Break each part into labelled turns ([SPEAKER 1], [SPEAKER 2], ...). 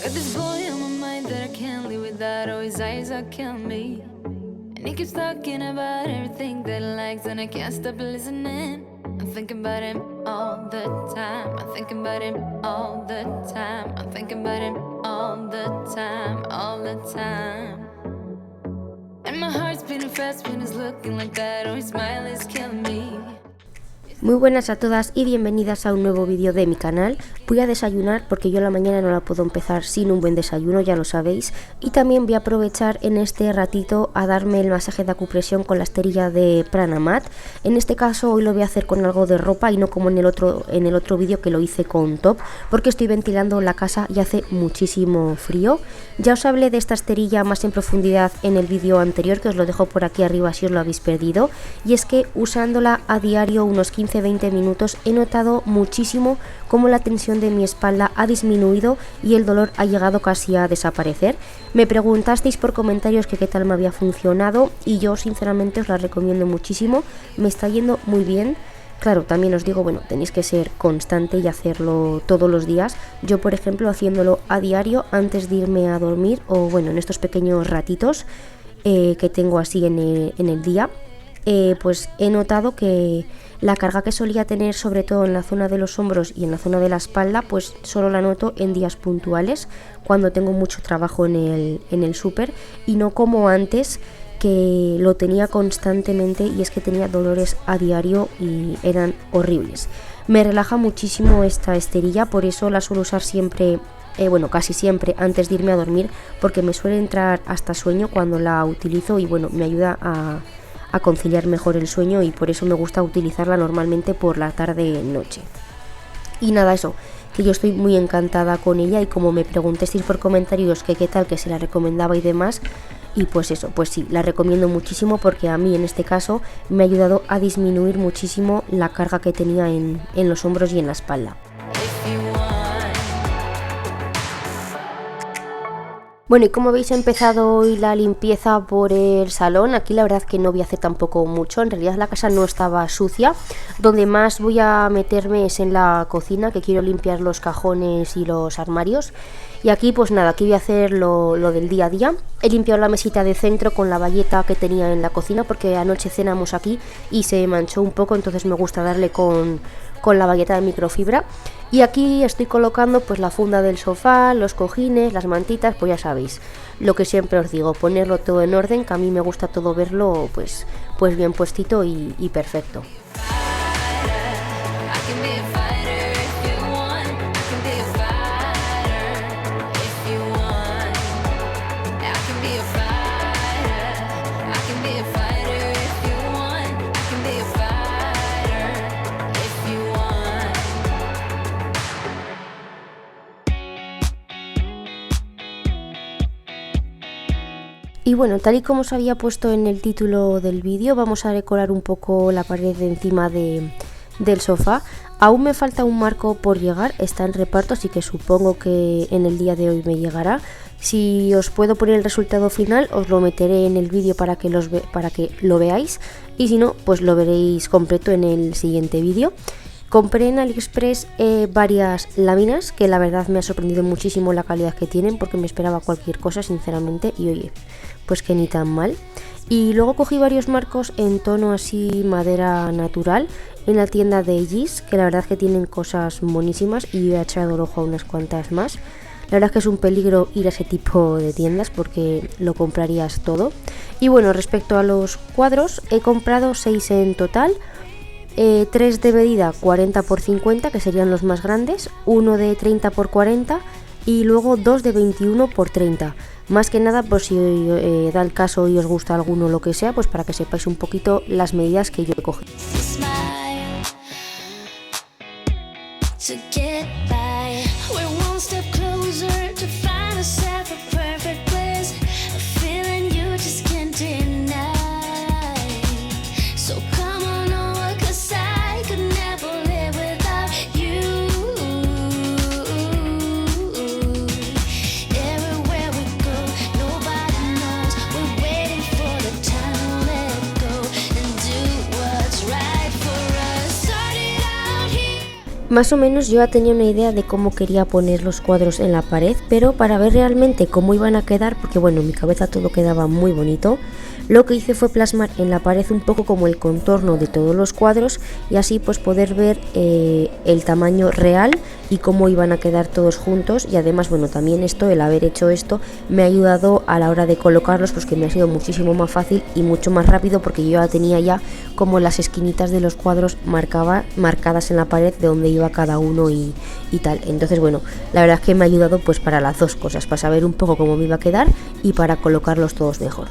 [SPEAKER 1] got this boy on my mind that I can't live without. Oh, his eyes are killing me. And he keeps talking about everything that he likes, and I can't stop listening. I'm thinking about him all the time. I'm thinking about him all the time. I'm thinking about him all the time, all the time. And my heart's beating fast when he's looking like that. Oh, his smile is killing me.
[SPEAKER 2] Muy buenas a todas y bienvenidas a un nuevo vídeo de mi canal. Voy a desayunar porque yo la mañana no la puedo empezar sin un buen desayuno, ya lo sabéis. Y también voy a aprovechar en este ratito a darme el masaje de acupresión con la esterilla de Pranamat. En este caso hoy lo voy a hacer con algo de ropa y no como en el otro vídeo que lo hice con top, porque estoy ventilando la casa y hace muchísimo frío. Ya os hablé de esta esterilla más en profundidad en el vídeo anterior, que os lo dejo por aquí arriba si os lo habéis perdido. Y es que usándola a diario unos 15-20 minutos he notado muchísimo cómo la tensión de mi espalda ha disminuido y el dolor ha llegado casi a desaparecer. Me preguntasteis por comentarios que qué tal me había funcionado y yo sinceramente os la recomiendo muchísimo. Me está yendo muy bien. Claro, también os digo, bueno, tenéis que ser constante y hacerlo todos los días. Yo, por ejemplo, haciéndolo a diario antes de irme a dormir o bueno, en estos pequeños ratitos que tengo así en el día, pues he notado que la carga que solía tener sobre todo en la zona de los hombros y en la zona de la espalda, pues solo la noto en días puntuales, cuando tengo mucho trabajo en el súper, y no como antes, que lo tenía constantemente y es que tenía dolores a diario y eran horribles. Me relaja muchísimo esta esterilla, por eso la suelo usar siempre, bueno, casi siempre antes de irme a dormir, porque me suele entrar hasta sueño cuando la utilizo y bueno, me ayuda a conciliar mejor el sueño y por eso me gusta utilizarla normalmente por la tarde-noche. Y nada, eso, que yo estoy muy encantada con ella y como me preguntasteis por comentarios que qué tal, que se la recomendaba y demás, y pues eso, pues sí, la recomiendo muchísimo porque a mí en este caso me ha ayudado a disminuir muchísimo la carga que tenía en los hombros y en la espalda. Bueno, y como veis he empezado hoy la limpieza por el salón. Aquí la verdad que no voy a hacer tampoco mucho, en realidad la casa no estaba sucia. Donde más voy a meterme es en la cocina, que quiero limpiar los cajones y los armarios. Y aquí pues nada, aquí voy a hacer lo del día a día. He limpiado la mesita de centro con la bayeta que tenía en la cocina porque anoche cenamos aquí y se manchó un poco, entonces me gusta darle con la bayeta de microfibra. Y aquí estoy colocando pues la funda del sofá, los cojines, las mantitas, pues ya sabéis, lo que siempre os digo, ponerlo todo en orden, que a mí me gusta todo verlo pues bien puestito y perfecto. Y bueno, tal y como os había puesto en el título del vídeo, vamos a decorar un poco la pared de encima del sofá. Aún me falta un marco por llegar, está en reparto, así que supongo que en el día de hoy me llegará. Si os puedo poner el resultado final, os lo meteré en el vídeo para que lo veáis, y si no, pues lo veréis completo en el siguiente vídeo. Compré en AliExpress varias láminas, que la verdad me ha sorprendido muchísimo la calidad que tienen, porque me esperaba cualquier cosa sinceramente, y oye, pues que ni tan mal. Y luego cogí varios marcos en tono así madera natural en la tienda de Gis, que la verdad que tienen cosas buenísimas, y he echado el ojo a unas cuantas más. La verdad es que es un peligro ir a ese tipo de tiendas porque lo comprarías todo. Y bueno, respecto a los cuadros, he comprado 6 en total. 3 de medida 40×50, que serían los más grandes, uno de 30×40 y luego 2 de 21×30. Más que nada, pues si da el caso y os gusta alguno o lo que sea, pues para que sepáis un poquito las medidas que yo he cogido. Más o menos yo ya tenía una idea de cómo quería poner los cuadros en la pared, pero para ver realmente cómo iban a quedar, porque bueno, en mi cabeza todo quedaba muy bonito, lo que hice fue plasmar en la pared un poco como el contorno de todos los cuadros y así pues poder ver el tamaño real y cómo iban a quedar todos juntos. Y además, bueno, también el haber hecho esto me ha ayudado a la hora de colocarlos, pues que me ha sido muchísimo más fácil y mucho más rápido, porque yo ya tenía ya como las esquinitas de los cuadros marcadas en la pared de donde iba cada uno y tal. Entonces, bueno, la verdad es que me ha ayudado pues para las dos cosas, para saber un poco cómo me iba a quedar y para colocarlos todos mejor.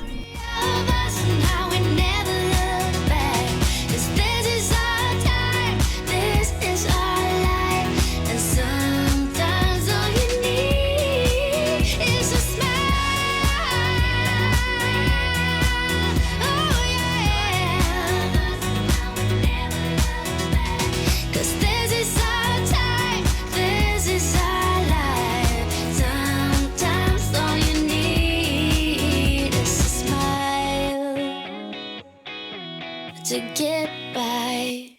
[SPEAKER 1] To get by.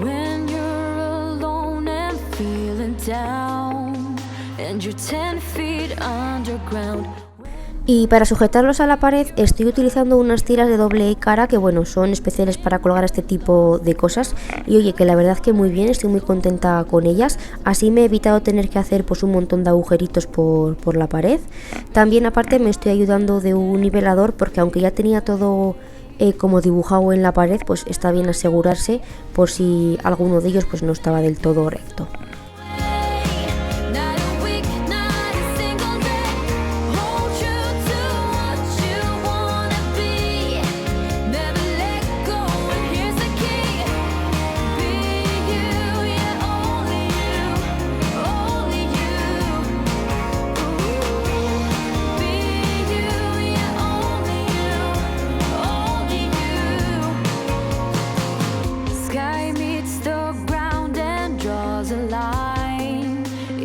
[SPEAKER 1] When you're alone and feeling down, and you're 10 feet underground.
[SPEAKER 2] Y para sujetarlos a la pared estoy utilizando unas tiras de doble cara que bueno, son especiales para colgar este tipo de cosas y oye, que la verdad que muy bien, estoy muy contenta con ellas. Así me he evitado tener que hacer pues un montón de agujeritos por la pared. También aparte me estoy ayudando de un nivelador, porque aunque ya tenía todo como dibujado en la pared, pues está bien asegurarse por si alguno de ellos pues no estaba del todo recto.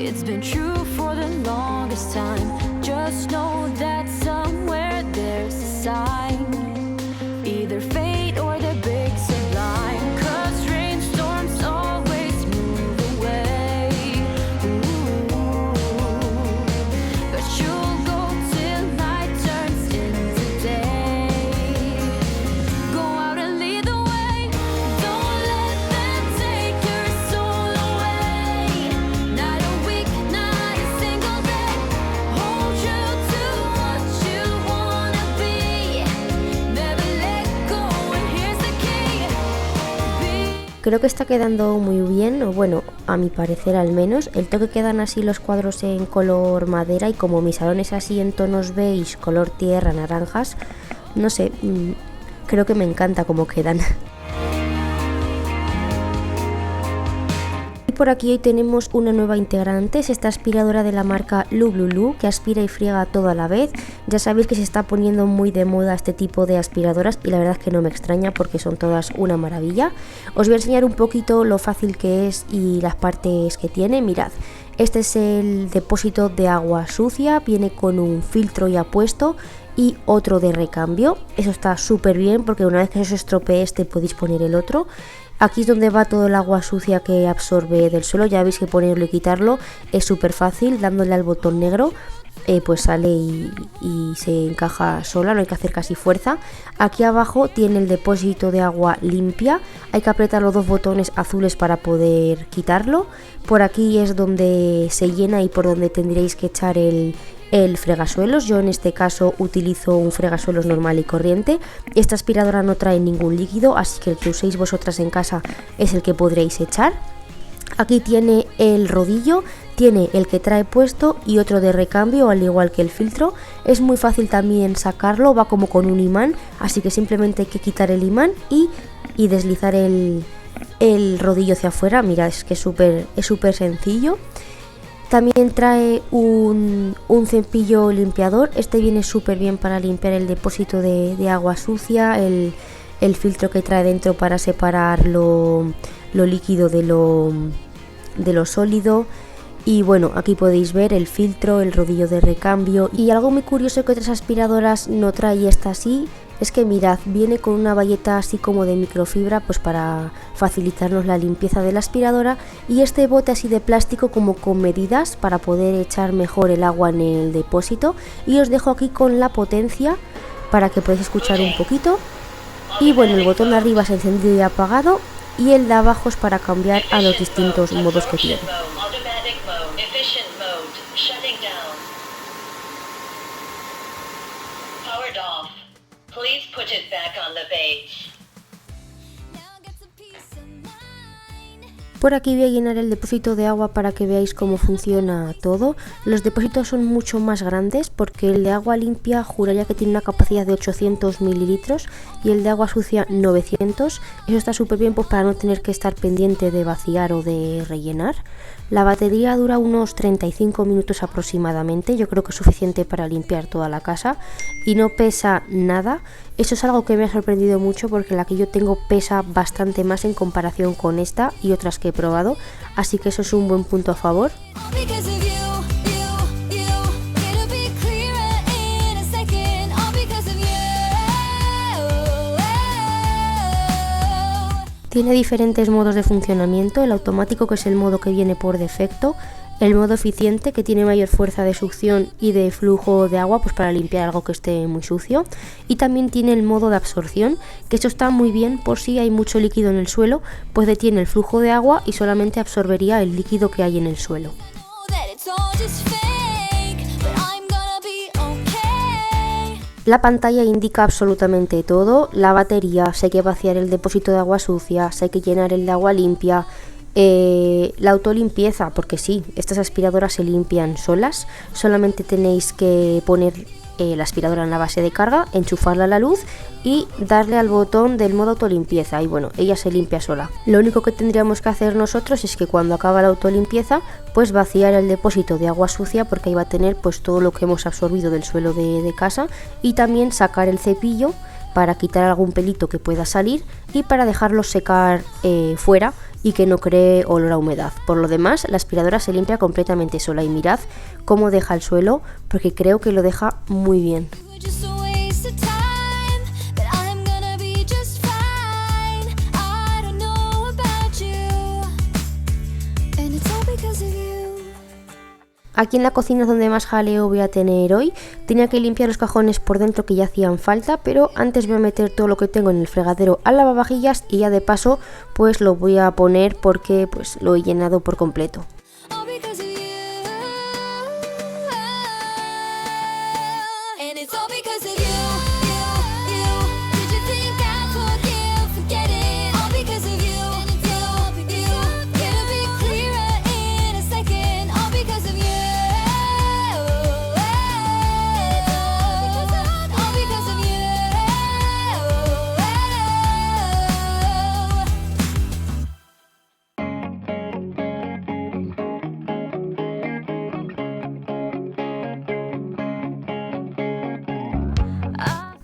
[SPEAKER 1] It's been true for the longest time. Just know that somewhere there's a sign, either fate or the big sublime. 'Cause rainstorms always move away. Ooh. But you'll go till night turns into day. Go out and lead the way. Don't let them take your soul away. Not a week, not a single day. Hold true to what you wanna be. Never let go, and here's the key.
[SPEAKER 2] Creo que está quedando muy bien, o bueno, a mi parecer al menos. El toque que dan así los cuadros en color madera y como mi salón es así en tonos beige, color tierra, naranjas, no sé, creo que me encanta cómo quedan. Y por aquí hoy tenemos una nueva integrante, es esta aspiradora de la marca Lublulu, que aspira y friega todo a la vez. Ya sabéis que se está poniendo muy de moda este tipo de aspiradoras y la verdad es que no me extraña porque son todas una maravilla. Os voy a enseñar un poquito lo fácil que es y las partes que tiene. Mirad, este es el depósito de agua sucia, viene con un filtro ya puesto y otro de recambio. Eso está súper bien porque una vez que se os estropee este podéis poner el otro. Aquí es donde va todo el agua sucia que absorbe del suelo. Ya veis que ponerlo y quitarlo es súper fácil, dándole al botón negro pues sale y se encaja sola, no hay que hacer casi fuerza. Aquí abajo tiene el depósito de agua limpia, hay que apretar los dos botones azules para poder quitarlo. Por aquí es donde se llena y por donde tendréis que echar el fregasuelos. Yo en este caso utilizo un fregasuelos normal y corriente. Esta aspiradora no trae ningún líquido, así que el que uséis vosotras en casa es el que podréis echar. Aquí tiene el rodillo, tiene el que trae puesto y otro de recambio, al igual que el filtro. Es muy fácil también sacarlo, va como con un imán, así que simplemente hay que quitar el imán y deslizar el rodillo hacia afuera. Mira, es que es súper sencillo. También trae un cepillo limpiador. Este viene súper bien para limpiar el depósito de agua sucia, el filtro que trae dentro para separar lo líquido de lo sólido. Y bueno, aquí podéis ver el filtro, el rodillo de recambio. Y algo muy curioso que otras aspiradoras no trae y esta sí, es que mirad, viene con una bayeta así como de microfibra, pues para facilitarnos la limpieza de la aspiradora, y este bote así de plástico como con medidas para poder echar mejor el agua en el depósito. Y os dejo aquí con la potencia para que podáis escuchar un poquito. Y bueno, el botón de arriba es encendido y apagado, y el de abajo es para cambiar a los distintos modos que tiene. Por aquí voy a llenar el depósito de agua para que veáis cómo funciona todo. Los depósitos son mucho más grandes porque el de agua limpia juraría que tiene una capacidad de 800 mililitros y el de agua sucia 900. Eso está súper bien, pues para no tener que estar pendiente de vaciar o de rellenar. La batería dura unos 35 minutos aproximadamente, yo creo que es suficiente para limpiar toda la casa y no pesa nada. Eso es algo que me ha sorprendido mucho porque la que yo tengo pesa bastante más en comparación con esta y otras que he probado, así que eso es un buen punto a favor. Tiene diferentes modos de funcionamiento, el automático que es el modo que viene por defecto, el modo eficiente que tiene mayor fuerza de succión y de flujo de agua pues para limpiar algo que esté muy sucio, y también tiene el modo de absorción, que eso está muy bien por si hay mucho líquido en el suelo, pues detiene el flujo de agua y solamente absorbería el líquido que hay en el suelo. La pantalla indica absolutamente todo, la batería, si hay que vaciar el depósito de agua sucia, si hay que llenar el de agua limpia, la autolimpieza, porque sí, estas aspiradoras se limpian solas, solamente tenéis que poner la aspiradora en la base de carga, enchufarla a la luz y darle al botón del modo autolimpieza y bueno, ella se limpia sola. Lo único que tendríamos que hacer nosotros es que cuando acaba la autolimpieza pues vaciar el depósito de agua sucia, porque ahí va a tener pues todo lo que hemos absorbido del suelo de casa, y también sacar el cepillo para quitar algún pelito que pueda salir y para dejarlo secar fuera y que no cree olor a humedad. Por lo demás, la aspiradora se limpia completamente sola y mirad cómo deja el suelo, porque creo que lo deja muy bien. Aquí en la cocina es donde más jaleo voy a tener hoy. Tenía que limpiar los cajones por dentro que ya hacían falta, pero antes voy a meter todo lo que tengo en el fregadero al lavavajillas y ya de paso pues lo voy a poner porque pues lo he llenado por completo.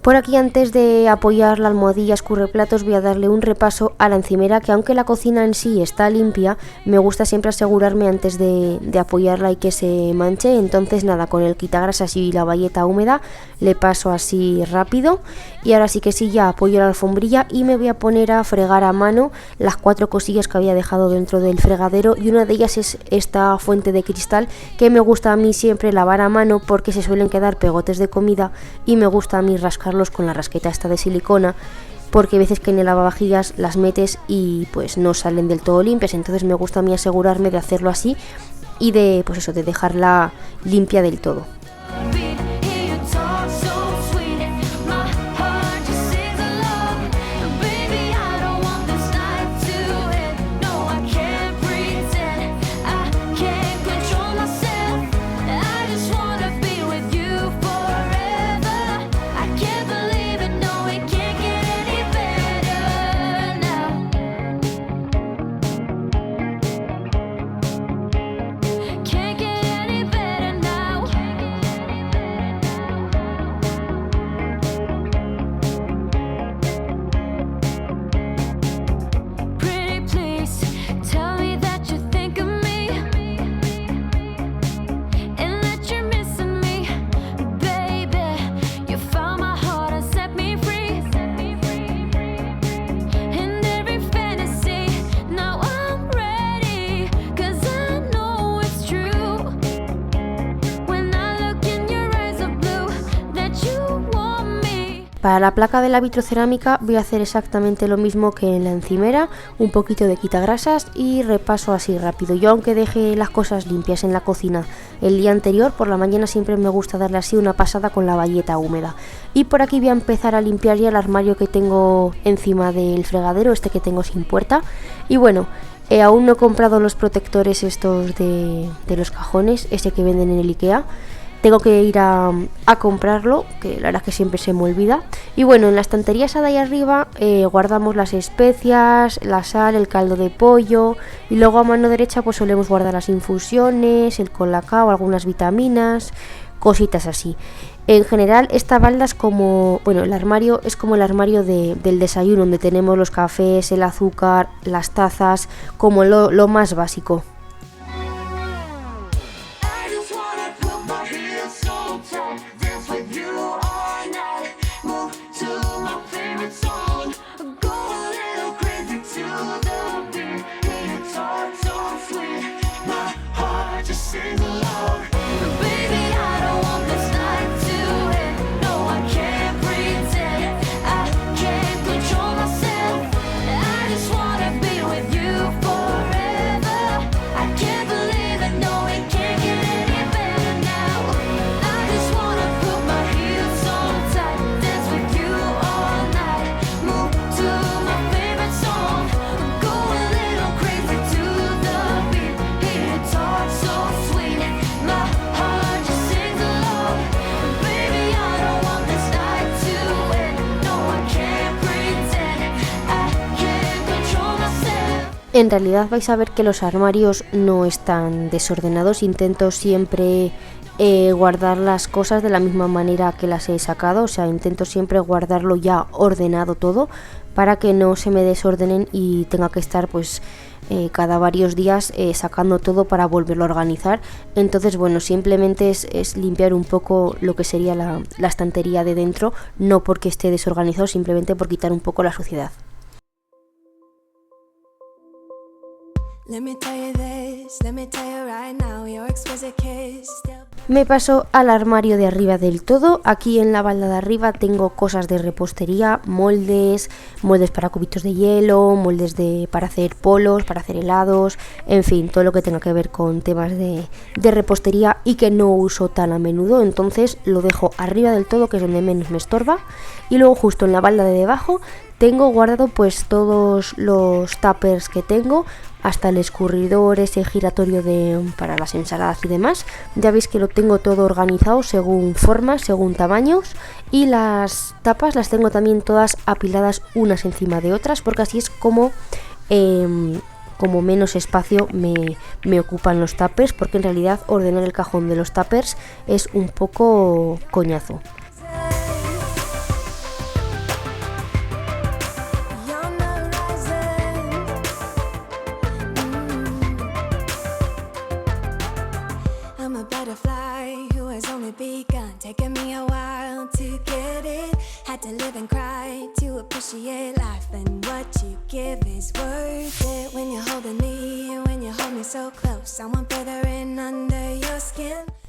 [SPEAKER 2] Por aquí, antes de apoyar la almohadilla escurreplatos, voy a darle un repaso a la encimera, que aunque la cocina en sí está limpia, me gusta siempre asegurarme antes de apoyarla y que se manche. Entonces nada, con el quitagrasas y la bayeta húmeda le paso así rápido. Y ahora sí que sí, ya apoyo la alfombrilla y me voy a poner a fregar a mano las 4 cosillas que había dejado dentro del fregadero, y una de ellas es esta fuente de cristal que me gusta a mí siempre lavar a mano porque se suelen quedar pegotes de comida y me gusta a mí rascarlos con la rasqueta esta de silicona, porque hay veces que en el lavavajillas las metes y pues no salen del todo limpias. Entonces me gusta a mí asegurarme de hacerlo así y de pues eso, de dejarla limpia del todo. Para la placa de la vitrocerámica voy a hacer exactamente lo mismo que en la encimera, un poquito de quitagrasas y repaso así rápido. Yo, aunque deje las cosas limpias en la cocina el día anterior, por la mañana siempre me gusta darle así una pasada con la bayeta húmeda. Y por aquí voy a empezar a limpiar ya el armario que tengo encima del fregadero, este que tengo sin puerta. Y bueno, aún no he comprado los protectores estos de los cajones, ese que venden en el IKEA. Tengo que ir a comprarlo, que la verdad es que siempre se me olvida. Y bueno, en la estantería esa de ahí arriba guardamos las especias, la sal, el caldo de pollo. Y luego a mano derecha pues solemos guardar las infusiones, el colacao, algunas vitaminas, cositas así. En general esta balda es como, bueno, el armario es como el armario del desayuno, donde tenemos los cafés, el azúcar, las tazas, como lo más básico. En realidad vais a ver que los armarios no están desordenados, intento siempre guardar las cosas de la misma manera que las he sacado, o sea, intento siempre guardarlo ya ordenado todo para que no se me desordenen y tenga que estar pues cada varios días sacando todo para volverlo a organizar. Entonces bueno, simplemente es limpiar un poco lo que sería la estantería de dentro, no porque esté desorganizado, simplemente por quitar un poco la suciedad. Me paso al armario de arriba del todo. Aquí en la balda de arriba tengo cosas de repostería, moldes para cubitos de hielo, moldes para hacer polos, para hacer helados, en fin, todo lo que tenga que ver con temas de repostería y que no uso tan a menudo, entonces lo dejo arriba del todo, que es donde menos me estorba. Y luego justo en la balda de debajo tengo guardado pues todos los tuppers que tengo, hasta el escurridor ese giratorio para las ensaladas y demás. Ya veis que lo tengo todo organizado según formas, según tamaños, y las tapas las tengo también todas apiladas unas encima de otras, porque así es como menos espacio me ocupan los tuppers, porque en realidad ordenar el cajón de los tuppers es un poco coñazo.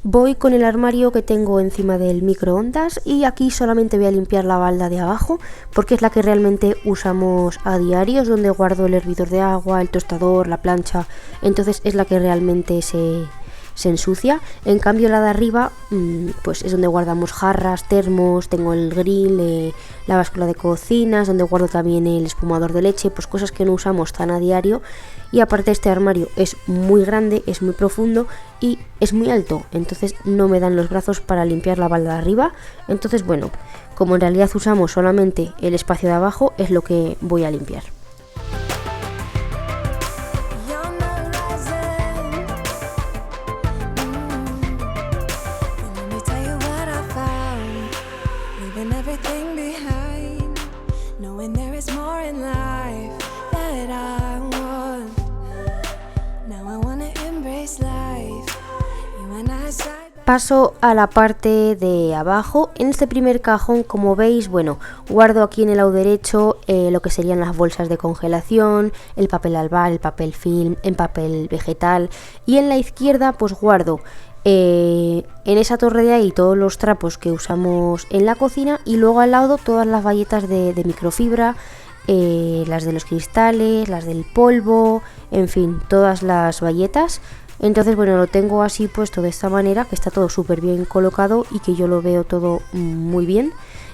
[SPEAKER 2] Voy con el armario que tengo encima del microondas y aquí solamente voy a limpiar la balda de abajo porque es la que realmente usamos a diario, es donde guardo el hervidor de agua, el tostador, la plancha, entonces es la que realmente se ensucia. En cambio la de arriba pues es donde guardamos jarras, termos, tengo el grill, la báscula de cocina, es donde guardo también el espumador de leche, pues cosas que no usamos tan a diario. Y aparte este armario es muy grande, es muy profundo y es muy alto, entonces no me dan los brazos para limpiar la balda de arriba. Entonces bueno, como en realidad usamos solamente el espacio de abajo, es lo que voy a limpiar. Paso a la parte de abajo. En este primer cajón, como veis, bueno, guardo aquí en el lado derecho lo que serían las bolsas de congelación, el papel albal, el papel film, el papel vegetal, y en la izquierda pues guardo En esa torre de ahí todos los trapos que usamos en la cocina y luego al lado todas las bayetas de microfibra, las de los cristales, las del polvo, en fin, todas las bayetas. Entonces bueno, lo tengo así puesto de esta manera, que está todo súper bien colocado y que yo lo veo todo muy bien.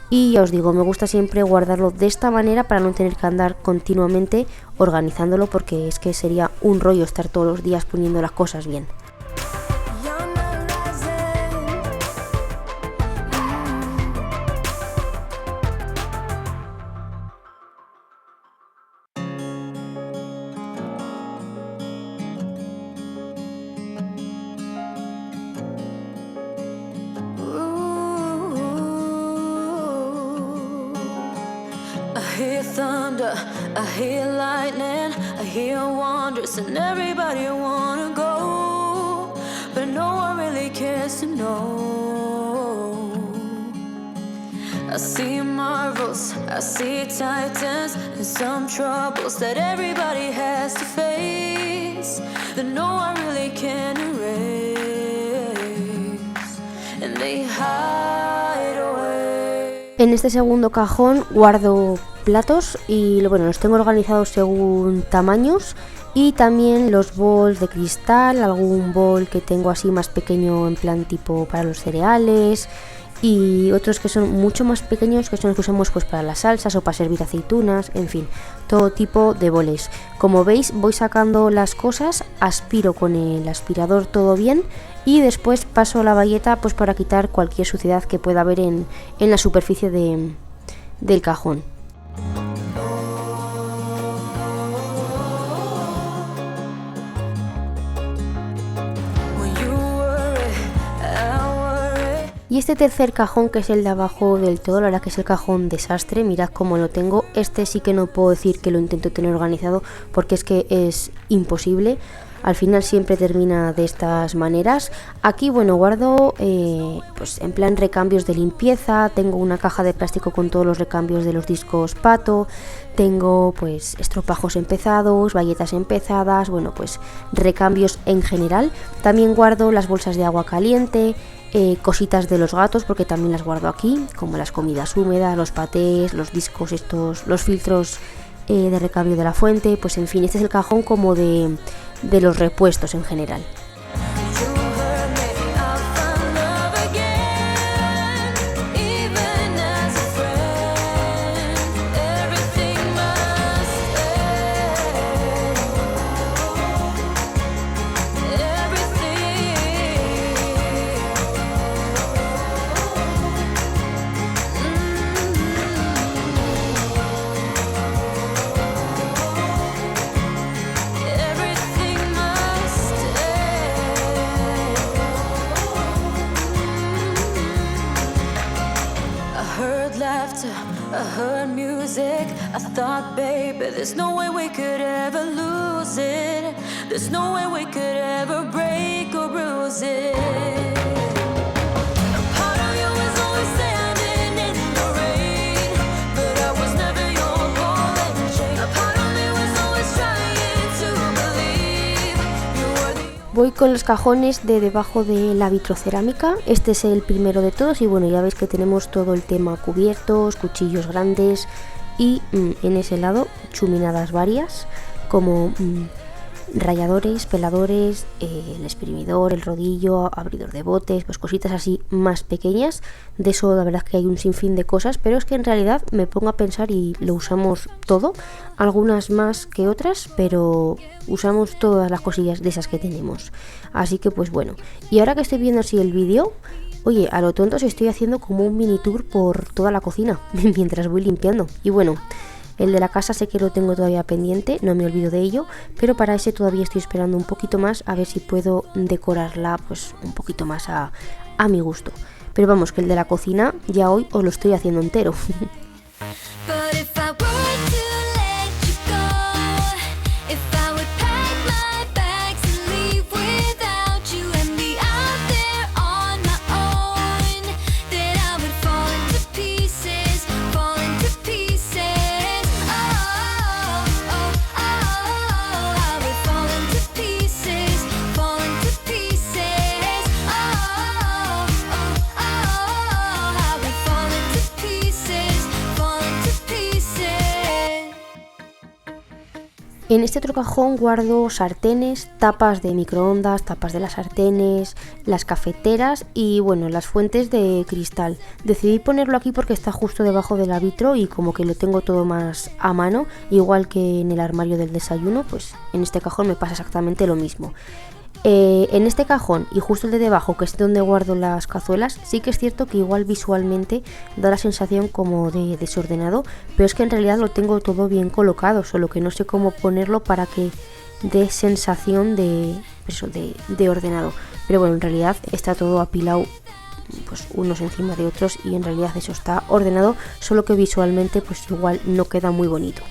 [SPEAKER 2] Y ya os digo, me gusta siempre guardarlo de esta manera para no tener que andar continuamente organizándolo, porque es que sería un rollo estar todos los días poniendo las cosas bien.
[SPEAKER 1] I hear thunder, I hear lightning, I hear wonders, and everybody wanna go, but no one really cares to know. I see marvels, I see titans, and some troubles that everybody has to face, that no one really can erase, and they hide away.
[SPEAKER 2] En este segundo cajón guardo platos y bueno, los tengo organizados según tamaños, y también los bols de cristal, algún bol que tengo así más pequeño en plan tipo para los cereales, y otros que son mucho más pequeños, que son los que usamos pues para las salsas o para servir aceitunas, en fin, todo tipo de boles. Como veis, voy sacando las cosas, aspiro con el aspirador todo bien y después paso la bayeta pues para quitar cualquier suciedad que pueda haber en la superficie del cajón. Y este tercer cajón, que es el de abajo del todo, la verdad que es el cajón desastre, mirad cómo lo tengo. Este sí que no puedo decir que lo intento tener organizado, porque es que es imposible. Al final siempre termina de estas maneras. Aquí, bueno, guardo pues en plan recambios de limpieza. Tengo una caja de plástico con todos los recambios de los discos Pato. Tengo pues estropajos empezados, bayetas empezadas, bueno, pues recambios en general. También guardo las bolsas de agua caliente, cositas de los gatos, porque también las guardo aquí, como las comidas húmedas, los patés, los discos estos, los filtros de recambio de la fuente. Pues en fin, este es el cajón como de los repuestos en general.
[SPEAKER 1] I heard music, I thought, baby, there's no way we could ever lose it. There's no way we could ever break or bruise it. A part of you is always standing in the rain, but I was never your ball and chain. A part of me was always trying to believe you were the...
[SPEAKER 2] Voy con los cajones de debajo de la vitrocerámica. Este es el primero de todos y bueno, ya veis que tenemos todo el tema cubiertos, cuchillos grandes y en ese lado chuminadas varias como ralladores, peladores, el exprimidor, el rodillo, abridor de botes, pues cositas así más pequeñas. De eso la verdad es que hay un sinfín de cosas, pero es que en realidad me pongo a pensar y lo usamos todo, algunas más que otras, pero usamos todas las cosillas de esas que tenemos. Así que pues bueno, y ahora que estoy viendo así el vídeo, oye, a lo tonto os estoy haciendo como un mini tour por toda la cocina mientras voy limpiando. Y bueno, el de la casa sé que lo tengo todavía pendiente, no me olvido de ello, pero para ese todavía estoy esperando un poquito más a ver si puedo decorarla pues un poquito más a mi gusto. Pero vamos, que el de la cocina ya hoy os lo estoy haciendo entero. En este otro cajón guardo sartenes, tapas de microondas, tapas de las sartenes, las cafeteras y bueno, las fuentes de cristal. Decidí ponerlo aquí porque está justo debajo del vitro y como que lo tengo todo más a mano, igual que en el armario del desayuno, pues en este cajón me pasa exactamente lo mismo. En este cajón y justo el de debajo, que es donde guardo las cazuelas, sí que es cierto que igual visualmente da la sensación como de desordenado, pero es que en realidad lo tengo todo bien colocado, solo que no sé cómo ponerlo para que dé sensación de ordenado. Pero bueno, en realidad está todo apilado pues unos encima de otros y en realidad eso está ordenado, solo que visualmente pues igual no queda muy bonito.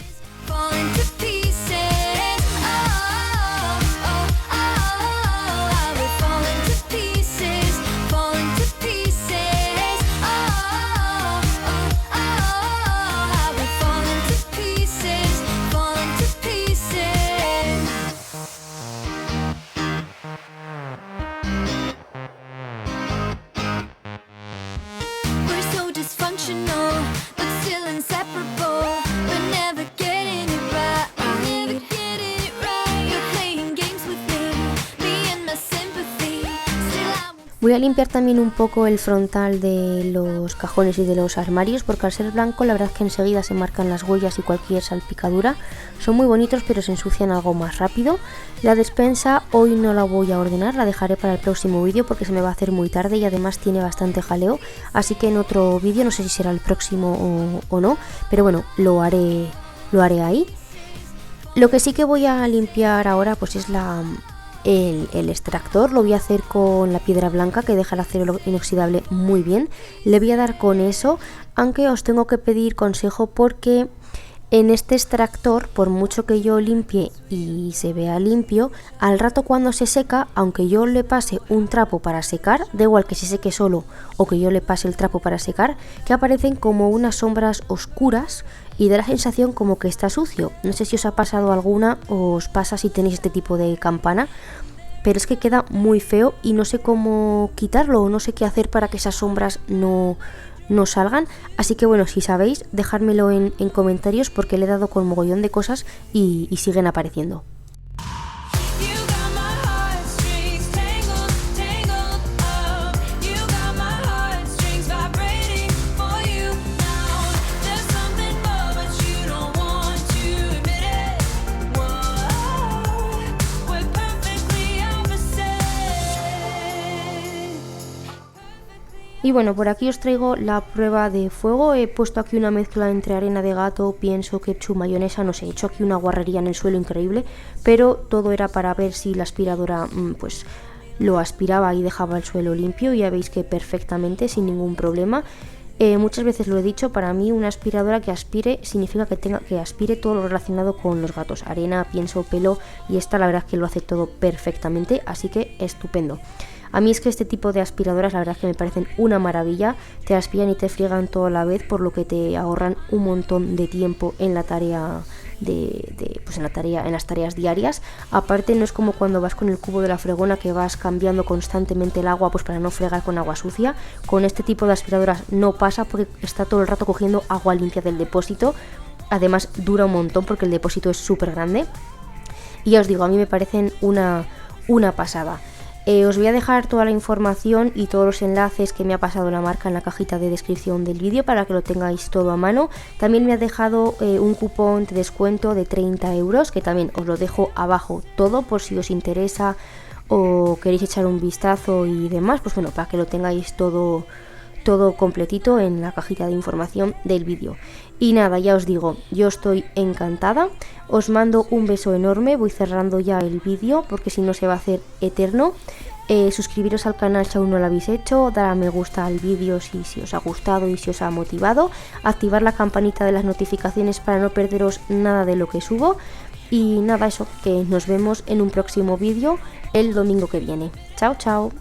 [SPEAKER 2] Voy a limpiar también un poco el frontal de los cajones y de los armarios porque al ser blanco la verdad es que enseguida se marcan las huellas y cualquier salpicadura. Son muy bonitos pero se ensucian algo más rápido. La despensa hoy no la voy a ordenar, la dejaré para el próximo vídeo porque se me va a hacer muy tarde y además tiene bastante jaleo. Así que en otro vídeo, no sé si será el próximo o no, pero bueno, lo haré ahí. Lo que sí que voy a limpiar ahora pues es el extractor. Lo voy a hacer con la piedra blanca que deja el acero inoxidable muy bien. Le voy a dar con eso, aunque os tengo que pedir consejo porque en este extractor, por mucho que yo limpie y se vea limpio, al rato cuando se seca, aunque yo le pase un trapo para secar, da igual que se seque solo o que yo le pase el trapo para secar, que aparecen como unas sombras oscuras y da la sensación como que está sucio. No sé si os ha pasado alguna o os pasa si tenéis este tipo de campana, pero es que queda muy feo y no sé cómo quitarlo o no sé qué hacer para que esas sombras no salgan. Así que bueno, si sabéis, dejármelo en comentarios porque le he dado con mogollón de cosas y siguen apareciendo. Y bueno, por aquí os traigo la prueba de fuego. He puesto aquí una mezcla entre arena de gato, pienso, ketchup, mayonesa, no sé, he hecho aquí una guarrería en el suelo increíble, pero todo era para ver si la aspiradora pues lo aspiraba y dejaba el suelo limpio, y ya veis que perfectamente, sin ningún problema. Muchas veces lo he dicho, para mí una aspiradora que aspire significa que aspire todo lo relacionado con los gatos, arena, pienso, pelo, y esta la verdad es que lo hace todo perfectamente, así que estupendo. A mí es que este tipo de aspiradoras la verdad es que me parecen una maravilla, te aspiran y te friegan todo a la vez, por lo que te ahorran un montón de tiempo en la tarea en las tareas diarias. Aparte no es como cuando vas con el cubo de la fregona que vas cambiando constantemente el agua pues para no fregar con agua sucia. Con este tipo de aspiradoras no pasa porque está todo el rato cogiendo agua limpia del depósito. Además dura un montón porque el depósito es súper grande. Y ya os digo, a mí me parecen una pasada. Os voy a dejar toda la información y todos los enlaces que me ha pasado la marca en la cajita de descripción del vídeo para que lo tengáis todo a mano. También me ha dejado un cupón de descuento de 30 euros, que también os lo dejo abajo todo por si os interesa o queréis echar un vistazo y demás, pues bueno, para que lo tengáis todo completito en la cajita de información del vídeo. Y nada, ya os digo, yo estoy encantada, os mando un beso enorme, voy cerrando ya el vídeo porque si no se va a hacer eterno. Suscribiros al canal si aún no lo habéis hecho, dar a me gusta al vídeo si os ha gustado y si os ha motivado, activar la campanita de las notificaciones para no perderos nada de lo que subo. Y nada, eso, que nos vemos en un próximo vídeo el domingo que viene. Chao, chao.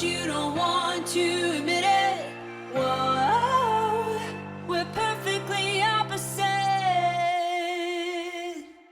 [SPEAKER 1] You don't want to